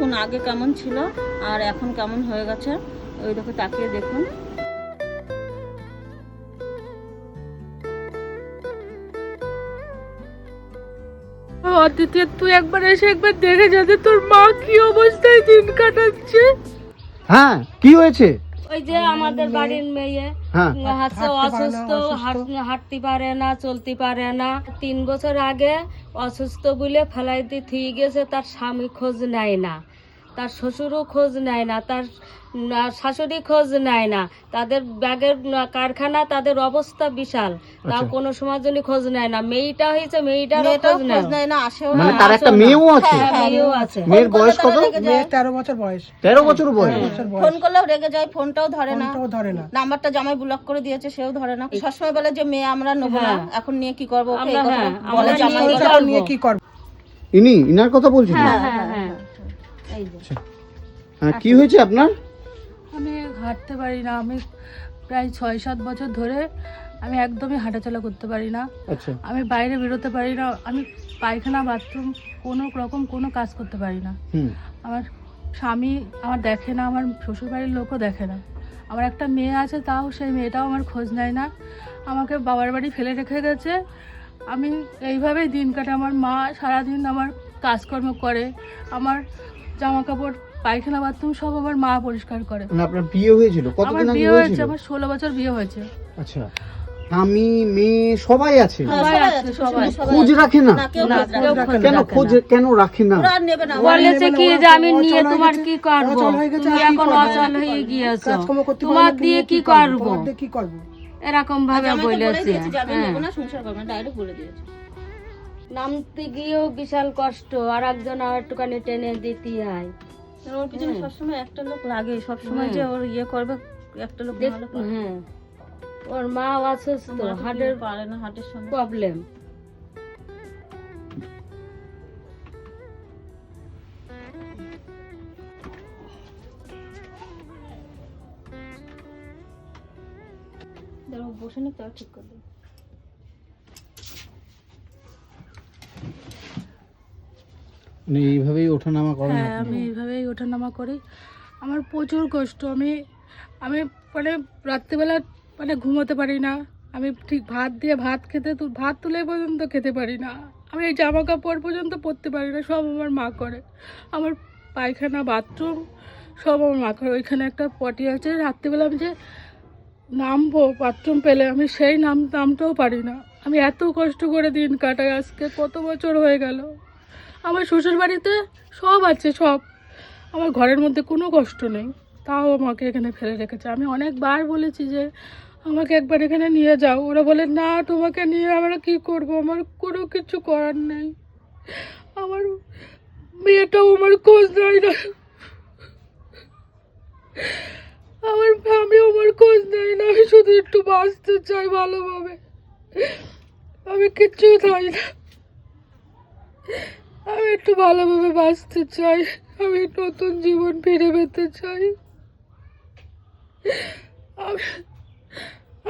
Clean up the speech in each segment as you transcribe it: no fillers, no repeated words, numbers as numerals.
দেখুন আগে কেমন ছিল আর এখন কেমন হয়ে গেছে, ওই দেখো তাকিয়ে দেখুন। অদিতি, তুই একবার এসে একবার দেখে যাতে তোর মা কি অবস্থায় দিন কাটাচ্ছে। হ্যাঁ, কি হয়েছে? ওই যে আমাদের বাড়ির মেয়ে হচ্ছে অসুস্থ, হাঁটতে পারে না, চলতে পারে না। 3 বছর আগে অসুস্থ বলে ফেলাই দিয়ে থুয়ে গেছে। তার স্বামী খোঁজ নেয় না, তার শ্বশুরও খোঁজ নেয় না, তার শাশুড়ি খোঁজ নেয় না। তাদের ব্যাগের কারখানা, তাদের অবস্থা বিশাল, তাও কোনো সময় জন্য খোঁজ নেয় না। মেয়েটা হয়েছে, মেয়েটারও খোঁজ নেয় না, আসেও না। মানে তার একটা মেয়েও আছে? মেয়েও আছে। মেয়ের বয়স কত? 13 বছর বয়স। 13 বছর বয়স। ফোন করলেও রেগে যায়, ফোনটাও ধরে না, নাম্বারটা জামাই ব্লক করে দিয়েছে, সেও ধরে না। সবসময় বলে যে মেয়ে আমরা নেবো না, এখন নিয়ে কি করবো, বলে জামাই নিয়ে কি করবো। ইনার কথা বলছেন? হ্যাঁ, কি হয়েছে আপনার? আমি হাঁটতে পারি না। আমি প্রায় 6-7 বছর ধরে আমি একদমই হাঁটাচলা করতে পারি না। আচ্ছা। আমি বাইরে বেরোতে পারি না। আমি পায়খানা, বাথরুম কোনো রকম কোনো কাজ করতে পারি না। আমার স্বামী আমার দেখে না, আমার শ্বশুরবাড়ির লোকও দেখে না। আমার একটা মেয়ে আছে, তাও সেই মেয়েটাও আমার খোঁজ নেয় না, আমাকে বাবার বাড়ি ফেলে রেখে গেছে। আমি এইভাবেই দিন কাটে। আমার মা সারাদিন আমার কাজকর্ম করে, আমার জামা কাপড়, পায়খানা, বাথরুম সব আমার মা পরিষ্কার করে। মানে আপনার বিয়ে হয়েছিল আমার কতদিন আগে বিয়ে হয়েছে? হয়েছিল? আমার 16 বছর বিয়ে হয়েছে। আচ্ছা, আমি মেয়ে সবাই আছে? সবাই খোঁজ রাখে না? কেন খোঁজ কেন রাখে না? বলেছে কি যে আমি নিয়ে তোমার কি করবো, তুমি এখন অচল হয়ে গিয়েছো, তোমার দিয়ে কি করবো, এরকম ভাবে বলেছে। নামতে গিয়েও বিশাল কষ্ট, আর একজন আর একটুখানি টেনে দিতে হয়। ওর পিছনে সবসময় একটা লোক লাগে, সবসময় যে ওর ইয়ে করবে একটা লোক। হ্যাঁ, ওর মা অসুস্থ, হার্টের পারে না, হার্টের সঙ্গে প্রবলেম। বসে নি, তাও ঠিক করবে। মানে এইভাবেই ওঠানামা করেন? হ্যাঁ, আমি এইভাবেই ওঠানামা করি। আমার প্রচুর কষ্ট। আমি মানে রাত্রিবেলা মানে ঘুমোতে পারি না। আমি ঠিক ভাত দিয়ে ভাত তুলে পর্যন্ত খেতে পারি না। আমি এই জামা কাপড় পর্যন্ত পরতে পারি না, সব আমার মা করে। আমার পায়খানা, বাথরুম সব আমার মা করে। ওইখানে একটা পটি আছে, রাত্রিবেলা আমি যে নামবো বাথরুম পেলে, আমি সেই নামটাও পারি না। আমি এত কষ্ট করে দিন কাটাই, আজকে কত বছর হয়ে গেল। আমার শ্বশুর বাড়িতে সব আছে, সব আমার ঘরের মধ্যে কোনো কষ্ট নেই, তাও আমাকে এখানে ফেলে রেখেছে। আমি অনেকবার বলেছি যে আমাকে একবার এখানে নিয়ে যাও, ওরা বলে না, তোমাকে নিয়ে আমরা কি করব, আমার কোনো কিছু করার নেই। আমার মেয়েটাও আমার খোঁজ নেয় না, আমার আমিও আমার খোঁজ নেয় না। আমি শুধু একটু বাঁচতে চাই ভালোভাবে, আমি কিচ্ছু চাই না। আমি একটু ভালোভাবে বাঁচতে চাই, আমি নতুন জীবন ফিরে পেতে চাই।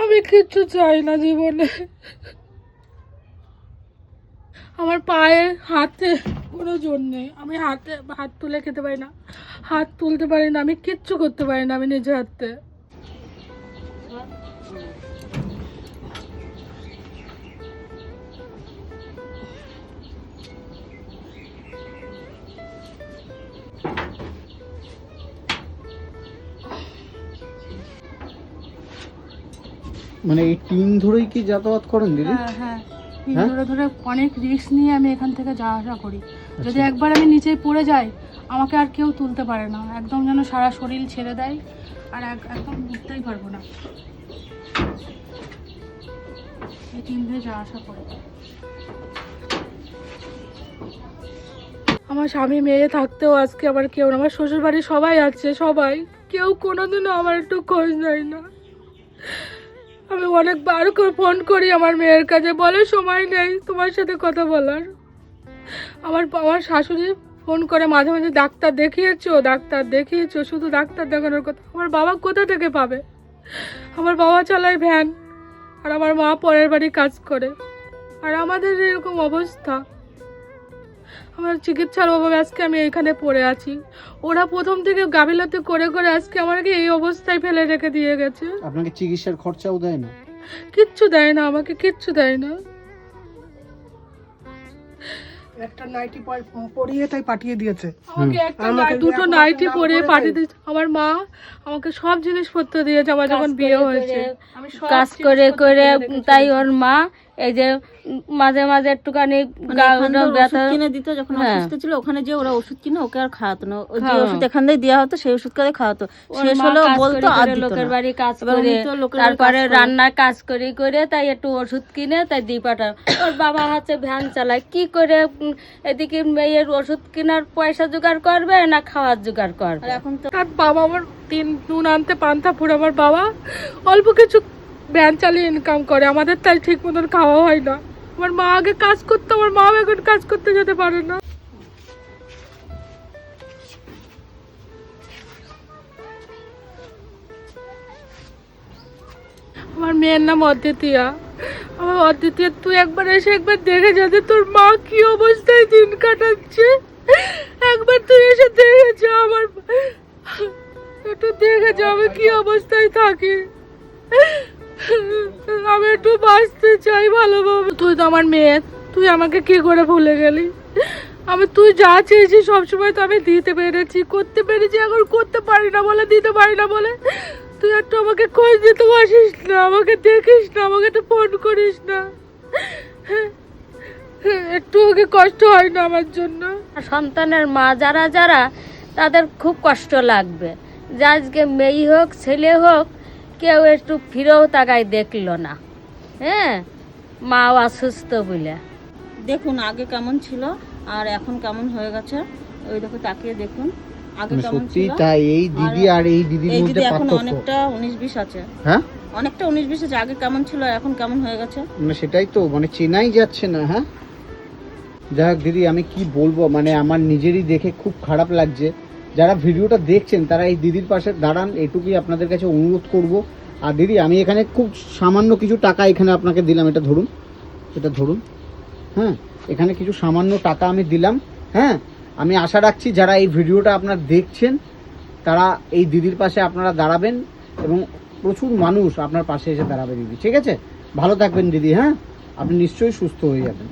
আমি কিচ্ছু চাই না জীবনে। আমার পায়ে হাতে কোনো জোর নেই, আমি হাত তুলে খেতে পারি না, হাত তুলতে পারি না, আমি কিচ্ছু করতে পারি না আমি নিজে হাতে। মানে এই টিন ধরেই কি যাতায়াত করেন দিদি? হ্যাঁ হ্যাঁ, ধরে ধরে অনেক রিস্ক নিয়ে আমি এখান থেকে যাওয়া আসা করি। যদি একবার আমি নিচে পড়ে যাই, আমাকে আর কেউ তুলতে পারে না, একদম যেন সারা শরীর ছেড়ে দেয়, আর একদম উঠতেই পারবো না। এই টিন ধরে যাওয়া আসা করে। আমার স্বামী মেয়ে থাকতেও আজকে আমার কেউ না, আমার শ্বশুর বাড়ি সবাই আছে, সবাই, কেউ কোনোদিনও আমার একটু খোঁজ নেয় না। আমি অনেকবার ফোন করি আমার মেয়ের কাছে, বলে সময় নেই তোমার সাথে কথা বলার। আমার শাশুড়ি ফোন করে মাঝে মাঝে, ডাক্তার দেখিয়েছো, শুধু ডাক্তার দেখানোর কথা। আমার বাবা কোথা থেকে পাবে? আমার বাবা চালায় ভ্যান, আর আমার মা পরের বাড়ি কাজ করে, আর আমাদের এরকম অবস্থা। আমার চিকিৎসার অভাবে আজকে আমি এখানে পড়ে আছি। ওরা প্রথম থেকে গাফিলতি করে করে আজকে আমাকে এই অবস্থায় ফেলে রেখে দিয়ে গেছে। আপনাকে চিকিৎসার খরচাও দেয় না? কিচ্ছু দেয় না, আমাকে কিচ্ছু দেয় না। একটা নাইটি পরিয়ে তাই পাঠিয়ে দিয়েছে। আমাকে দুটো নাইটি পরিয়ে পাঠিয়ে দিয়েছে। আমার মা আমাকে সব জিনিসপত্র দিয়েছে আমার যখন বিয়ে হয়েছে। কাজ করে করে তাই ওর মা এই যে মাঝে মাঝে একটুখানি ব্যথা কিনে দিত যখন অসুস্থ ছিল, ওখানে যে ওরা ওষুধ কিনে ওকে আর খাওয়াতো না। ওই যে ওষুধ এখান থেকে দেওয়া হতো সেই ওষুধ করে খাওয়াতো। শেষ হলো বলতো আর দিত না। লোকের বাড়ি কাজ করে তারপরে রান্নার কাজ করে করে তাই একটু ওষুধ কিনে তাই দিয়ে পাঠায়। ওর বাবা হচ্ছে ভ্যান চালায়, কি করে এদিকে মেয়ের ওষুধ কেনার পয়সা জোগাড় করবে না খাওয়ার জোগাড় করবে। এখন তো তার বাবা আমার নুন আনতে পান্তা ফুড়ে আমার বাবা অল্প কিছু ভ্যান চালিয়ে ইনকাম করে, আমাদের তাই ঠিক মতন খাওয়া হয় না। আমার মা আগে কাজ করতো, আমার মা এখন কাজ করতে যেতে পারে না। আমার মেয়ের নাম অদ্বিতীয়া। আমার অদ্বিতীয়া, তুই একবার এসে একবার দেখে যাতে তোর মা কি অবস্থায় দিন কাটাচ্ছে। একবার তুই এসে দেখে যা, আমার একটু দেখে যা আমি কি অবস্থায় থাকি। আমি একটু বাঁচতে চাই ভালোভাবে। তুই তো আমার মেয়ে, তুই আমাকে কি করে ভুলে গেলি? তুই যা চেয়েছিস সবসময় তো আমি দিতে পেরেছি, করতে পেরেছি। এখন করতে পারি না বলে, দিতে পারি না বলে তুই একটু আমাকে খোঁজ দিতে আসিস না, আমাকে দেখিস না, আমাকে একটু ফোন করিস না। একটু ওকে কষ্ট হয় না আমার জন্য? সন্তানের মা যারা যারা তাদের খুব কষ্ট লাগবে যে আজকে মেয়ে হোক ছেলে হোক কেউ একটু ফিরেও তাকায় দেখলো না। হ্যাঁ, মা অসুস্থ বলে। দেখুন আগে কেমন ছিল আর এখন কেমন হয়ে গেছে। ওই দেখো তাকিয়ে দেখুন আগে কেমন সত্যি ছিল। তাই, এই দিদি আর এই দিদির এই মধ্যে দিদি এখন পার্থক্য। অনেকটা 19-20 আছে। হ্যাঁ, অনেকটা 19-20 আছে। আগে কেমন ছিল আর এখন কেমন হয়ে গেছে। মানে সেটাই তো, মানে চেনাই যাচ্ছে না। হ্যাঁ, যাই হোক দিদি, আমি কি বলবো, মানে আমার নিজেরই দেখে খুব খারাপ লাগছে। যারা ভিডিওটা দেখছেন তারা এই দিদির পাশে দাঁড়ান, এটুকুই আপনাদের কাছে অনুরোধ করব। আর দিদি, আমি এখানে খুব সামান্য কিছু টাকা এখানে আপনাকে দিলাম, এটা ধরুন, এটা ধরুন। হ্যাঁ, এখানে কিছু সামান্য টাকা আমি দিলাম। হ্যাঁ, আমি আশা রাখছি যারা এই ভিডিওটা আপনারা দেখছেন তারা এই দিদির পাশে আপনারা দাঁড়াবেন এবং প্রচুর মানুষ আপনার পাশে এসে দাঁড়াবে দিদি। ঠিক আছে, ভালো থাকবেন দিদি। হ্যাঁ, আপনি নিশ্চয়ই সুস্থ হয়ে যাবেন।